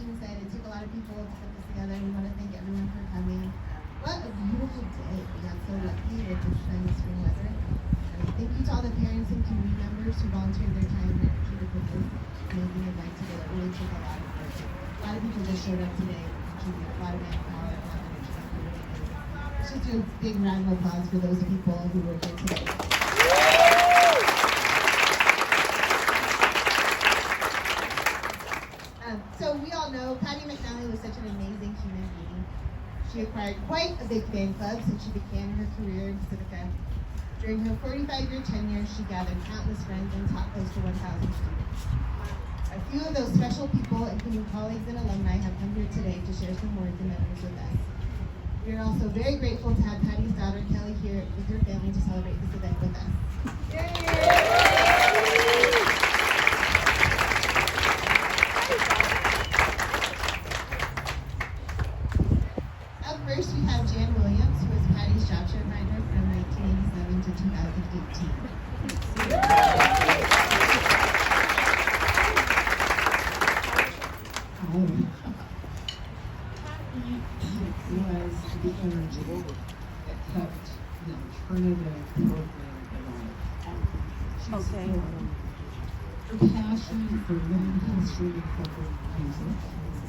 Ashton said, it took a lot of people to put this together. We want to thank everyone for coming. What a beautiful day. We got so lucky with this nice spring weather. Thank you to all the parents and community members who volunteered their time and energy to put this amazing event together. It really took a lot of work. A lot of people just showed up today and contributed a lot of manpower and a lot of energy. Let's just do a big round of applause for those people who were here today. So we all know Patty McNally was such an amazing human being. She acquired quite a big fan club since she began her career in Pacifica. During her 45-year tenure, she gathered countless friends and taught close to 1,000 students. A few of those special people, including colleagues and alumni, have come here today to share some words and memories with us. We are also very grateful to have Patty's daughter, Kelly, here with her family to celebrate this event with us. Yay! First, we have Jan Williams, who was Patty's job share finder from 1987 to 2018. Patty was the energy that kept the alternative program alive. Okay. Her passion for living history, corporate music,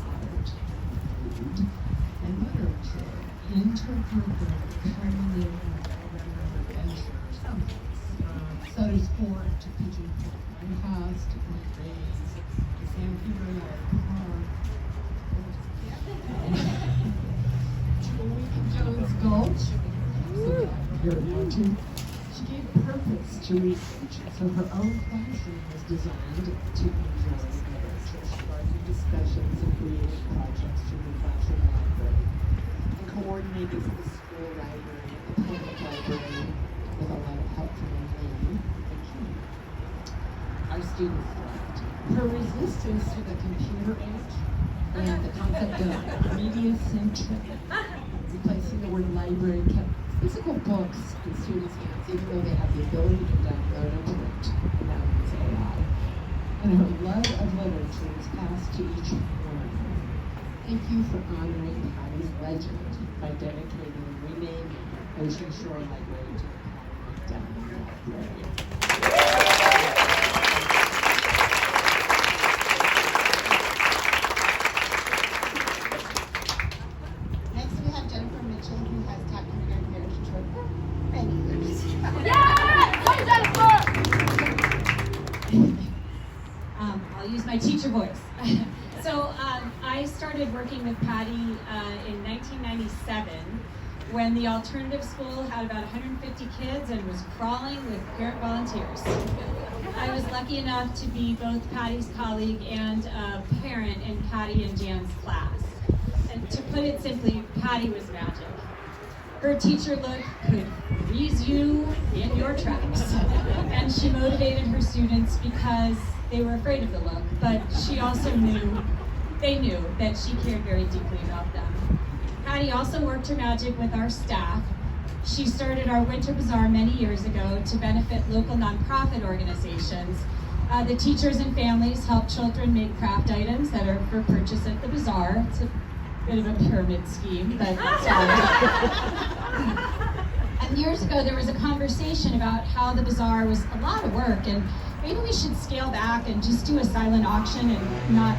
art, food, and literature into her program, turning in her ventures. So to sport, to Pigeon Point House, to Great Rays, to San Pedro Park, to Lincoln Jones Gulch. So very important. She gave purpose to research, so her own classroom was designed to enjoy literature. She argued discussions and creative projects to the classroom library, and coordinated the school library and the public library with a lot of help from McNally and Kim. Our students loved her resistance to the computer age and the concept of media-centric, replacing the word library, kept physical books in students' hands, even though they have the ability to download and print, and now it's AI. And her love of literature was passed to each one. Thank you for honoring Patty's legend by dedicating and renaming Ocean Shore Library to the Patty McNally Library. I'll use my teacher voice. So I started working with Patty in 1997 when the alternative school had about 150 kids and was crawling with parent volunteers. I was lucky enough to be both Patty's colleague and a parent in Patty and Jan's class. And to put it simply, Patty was magic. Her teacher look could freeze you in your tracks. And she motivated her students because they were afraid of the look, but she also knew that she cared very deeply about them. Patty also worked her magic with our staff. She started our Winter Bazaar many years ago to benefit local nonprofit organizations. The teachers and families help children make craft items that are for purchase at the bazaar. It's a bit of a pyramid scheme, but and years ago there was a conversation about how the bazaar was a lot of work and maybe we should scale back and just do a silent auction and not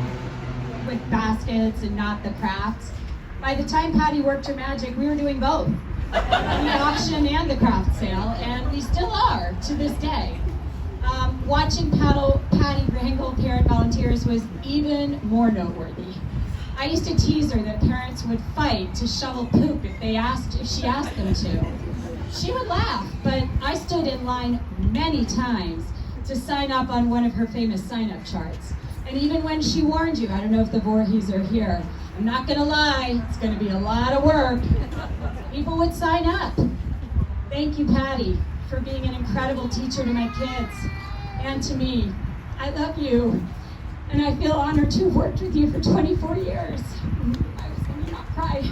with baskets and not the crafts. By the time Patty worked her magic, we were doing both, the auction and the craft sale, and we still are to this day. Watching Patty wrangle parent volunteers was even more noteworthy. I used to tease her that parents would fight to shovel poop if she asked them to. She would laugh, but I stood in line many times to sign up on one of her famous sign-up charts. And even when she warned you, I don't know if the Voorhees are here, I'm not gonna lie, it's gonna be a lot of work, people would sign up. Thank you, Patty, for being an incredible teacher to my kids and to me. I love you, and I feel honored to have worked with you for 24 years. I was gonna not cry.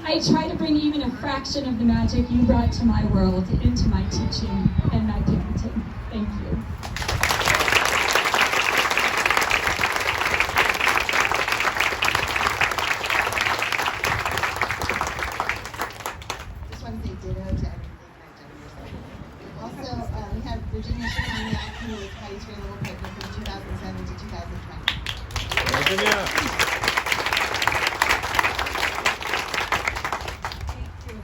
I try to bring even a fraction of the magic you brought to my world into my teaching and my parenting. Thank you.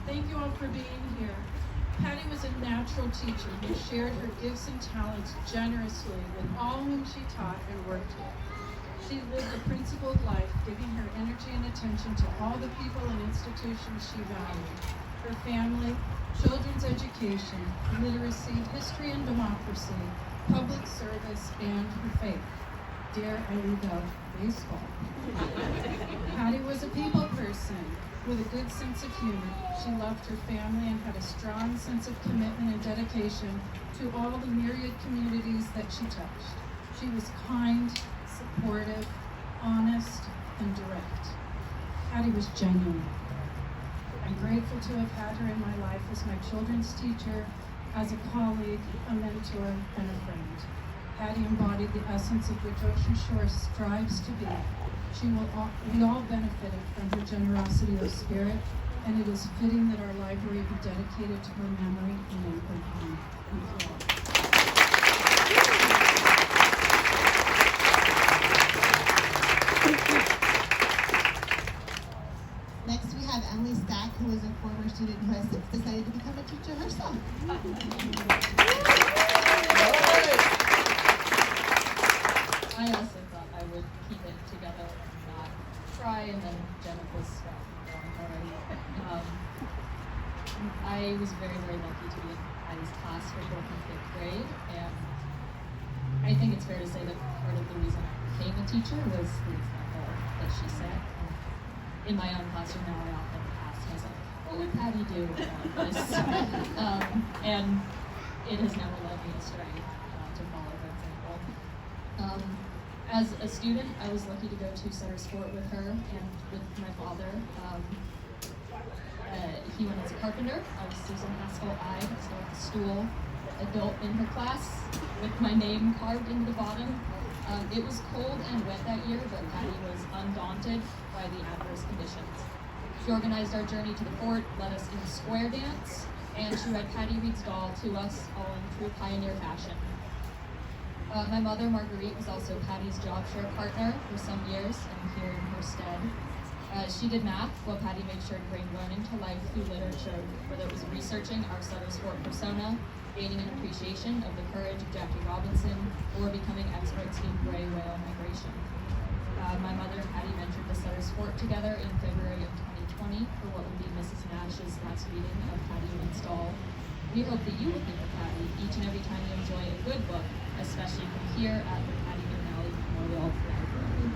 Thank you all for being here. Patty was a natural teacher who shared her gifts and talents generously with all whom she taught and worked with. She lived a principled life, giving her energy and attention to all the people and institutions she valued: her family, children's education, literacy, history and democracy, public service, and her faith. Dare I leave out baseball? Patty was a people person with a good sense of humor. She loved her family and had a strong sense of commitment and dedication to all the myriad communities that she touched. She was kind, supportive, honest, and direct. Patty was genuine. I'm grateful to have had her in my life as my children's teacher, as a colleague, a mentor, and a friend. Patty embodied the essence of which Ocean Shore strives to be. We all benefited from her generosity of spirit, and it is fitting that our library be dedicated to her memory and in her honor. Thank you all. Next, we have Emily Stack, who is a former student who has since decided to become a teacher herself. I also thought I would keep it together and not try, and then Jenna was going already. I was very, very lucky to be in Patty's class for 4th and 5th grade, and I think it's fair to say that part of the reason I became a teacher was the example that she set. In my own classroom now, I often ask myself, what would Patty do about this? And it has never led me astray to follow her example. As a student, I was lucky to go to Sutter Sport with her and with my father. He went as a carpenter. I was Susan Haskell I, so the stool adult in her class with my name carved into the bottom. It was cold and wet that year, but Patty was undaunted by the adverse conditions. She organized our journey to the fort, led us in square dance, and she read Patty Reed's Doll to us all in true pioneer fashion. My mother, Marguerite, was also Patty's job share partner for some years, and here in her stead. She did math, while Patty made sure to bring learning to life through literature, whether it was researching our Sutter Sport persona, gaining an appreciation of the courage of Jackie Robinson, or becoming experts in gray whale migration. My mother and Patty mentored the Sutter Sport together in February of 2020 for what would be Mrs. Nash's last reading of Patty Reed's Doll. We hope that you will think of Patty each and every time you enjoy a good book, especially from here at the Patty McNally Memorial Library.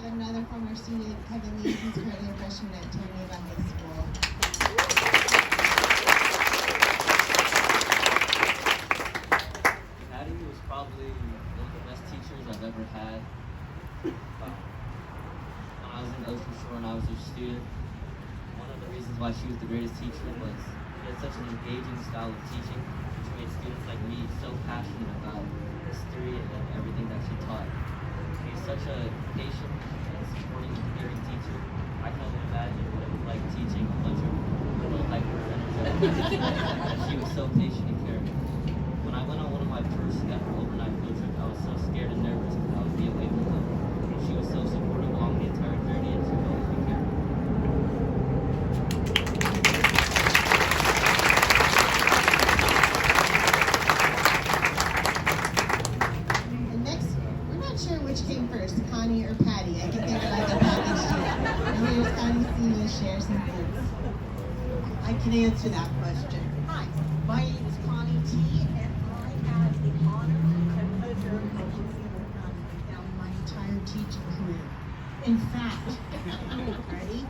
Another former student, Kevin Lee, who's currently a freshman at Tornova High School. Patty was probably one of the best teachers I've ever had. When I was in Ocean Shore and I was a student, one of the reasons why she was the greatest teacher was she had such an engaging style of teaching, which made students like me so passionate about history and everything that she taught. She was such a patient and supporting and caring teacher. I can only imagine what it was like teaching a bunch of little hyper-energetic. She was so patient and caring. When I went on one of my first ever overnight field trips, I was so scared and nervous because I would be away from them. And she was so supportive along the entire journey, and she would always be caring. Which came first, Connie or Patty? I think they were like a package deal. And here's Connie C to share some things. I can answer that question. Hi, my name is Connie T, and I had the honor and pleasure of working with Connie down my entire teaching career. In fact, ready?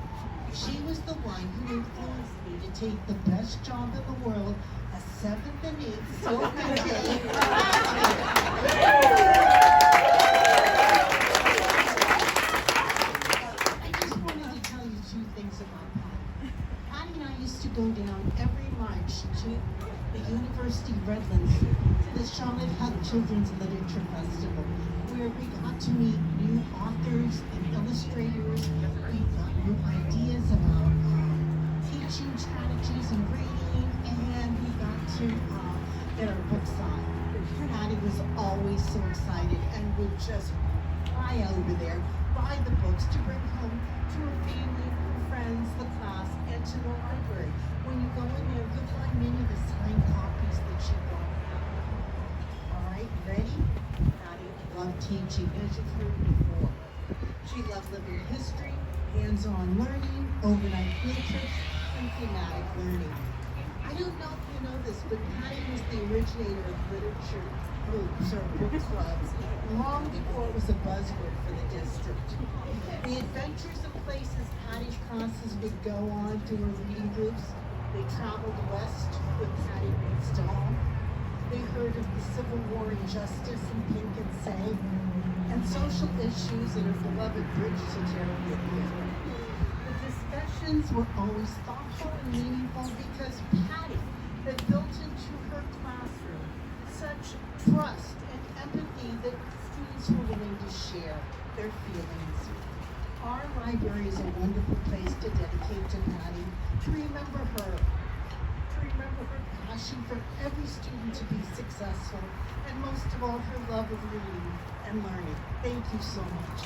She was the one who influenced me to take the best job in the world, a 7th and 8th silver day. Go down every March to the University of Redlands to the Charlotte Huck Children's Literature Festival, where we got to meet new authors and illustrators. We got new ideas about teaching strategies and grading, and to get our books signed. Patty was always so excited and would just fly over there, buy the books to bring home to her family, her friends, the class, and to the library. When you go in there, you'll find many of the signed copies that she brought out. All right, ready? Patty loved teaching, as you've heard before. She loved living history, hands-on learning, overnight field trips, and thematic learning. I don't know if you know this, but Patty was the originator of literature groups or book clubs long before it was a buzzword for the district. The adventures and places Patty's classes would go on through her reading groups, they traveled west with Patty Reads to home. They heard of the Civil War injustice in Pinkett Say, and social issues in her beloved bridge security. The discussions were always thoughtful and meaningful because Patty had built into her classroom such trust and empathy that students were willing to share their feelings. Our library is a wonderful place to dedicate to Patty, to remember her passion for every student to be successful, and most of all, her love of reading and learning. Thank you so much.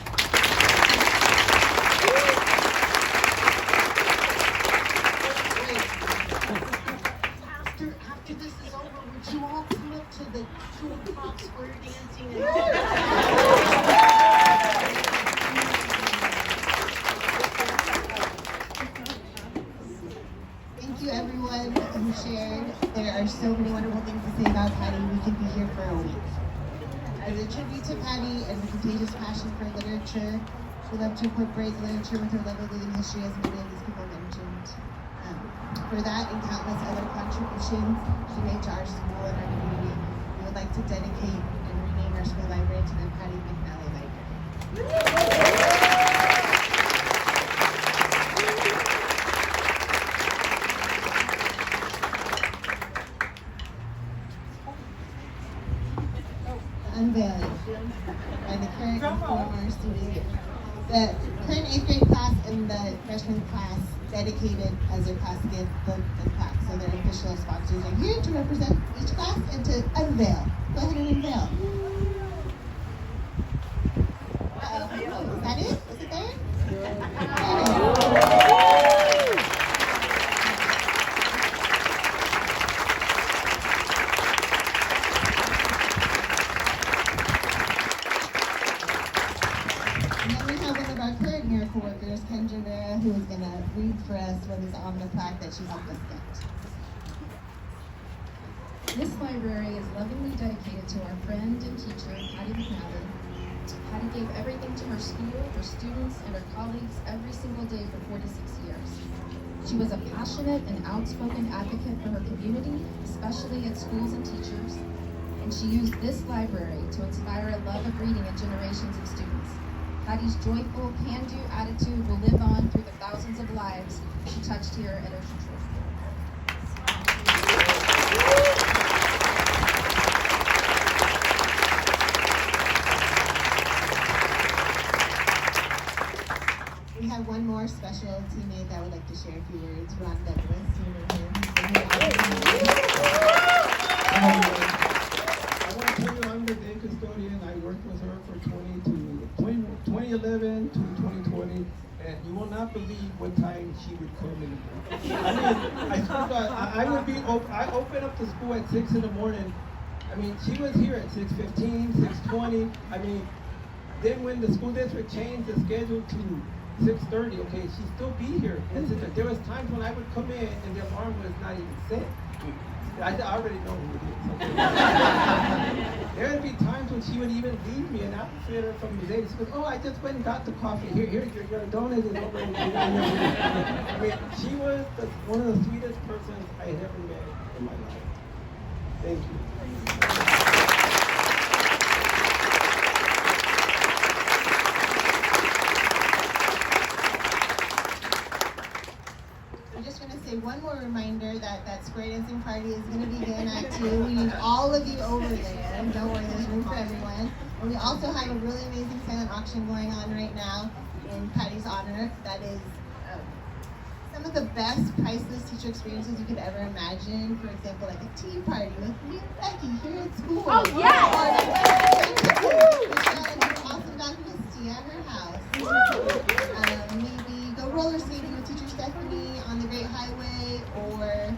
After this is over, would you all come up to the 2 o'clock square dancing and all that? Thank you everyone who shared. There are so many wonderful things to say about Patty. We could be here for a week. As a tribute to Patty and the contagious passion for literature, she loved to incorporate literature with her love of living history, as many of these people mentioned. For that and countless other contributions she made to our school and our community, we would like to dedicate and rename our school library to the Patty McNally Library. Unveiling by the current and former student. The current 8th grade class and the freshman class dedicated as their class gift the plaque. So their official sponsors are here to represent each class and to unveil. Go ahead and unveil. Is that it? Is it there? Co-workers, Kendra Vera, who is going to read for us what is on the plaque that she helped us get. This library is lovingly dedicated to our friend and teacher, Patty McNally. Patty gave everything to her school, her students, and her colleagues every single day for 46 years. She was a passionate and outspoken advocate for her community, especially at schools and teachers, and she used this library to inspire a love of reading in generations of students. Patty's joyful, can-do attitude will live on through the thousands of lives she touched here at Ocean Shore School. We have one more special teammate that would like to share a few words. Ron Douglas. I want to tell you I'm the day custodian. I worked with her for 2011 to 2020, and you will not believe what time she would come in. I mean, I swear to God, I open up the school at 6 in the morning. I mean, she was here at 6:15, 6:20. I mean, then when the school district changed the schedule to 6:30, okay, she'd still be here. And there was times when I would come in and the alarm was not even set. I already know who it is. There would be times when she would even leave me an apple fritter from the day. She goes, "Oh, I just went and got the coffee. Here, your donut is over." I mean, she was one of the sweetest persons I had ever met in my life. Thank you. One more reminder that square dancing party is going to begin at 2. We need all of you over there. Don't worry, there's room for everyone. And we also have a really amazing silent auction going on right now in Patty's honor. That is some some of the best priceless teacher experiences you could ever imagine. For example, like a tea party with me and Becky here at school. Oh, yes! Or like Michelle and her awesome dog Misty at her house. Maybe go roller skating with teacher Stephanie on the Great Highway, or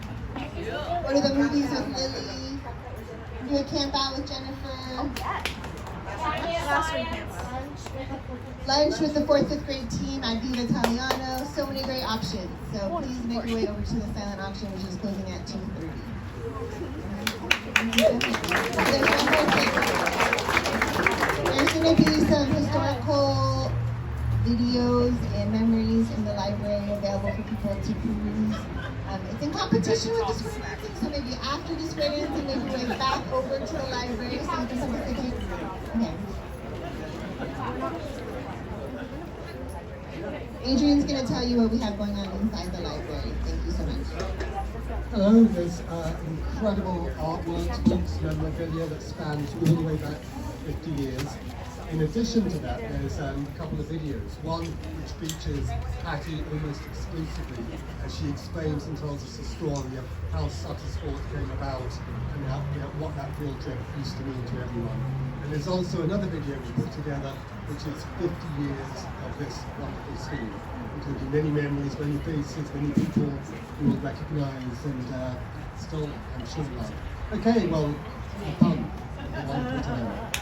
go to the movies with Lily, do a camp out with Jennifer. Lunch with the 4th, 5th grade team at Viva Italiano. So many great options. So please make your way over to the silent auction, which is closing at 2:30. There's going to be some historical videos and memories in the library available for people to peruse. It's in competition with the square dancing, so maybe after the square dancing, maybe way back over to the library so you can participate. Okay. Adrian's going to tell you what we have going on inside the library. Thank you so much. Hello, there's incredible artwork, books, memorabilia that spans all the way back 50 years. In addition to that, there's a couple of videos. One which features Patty almost exclusively as she explains and tells us the story of how Sutter Sport came about and how, what that field trip used to mean to everyone. And there's also another video we put together which is 50 years of this wonderful school, including many memories, many faces, many people you will recognise and still, I'm sure, love. Okay, well, have fun. Have a wonderful time.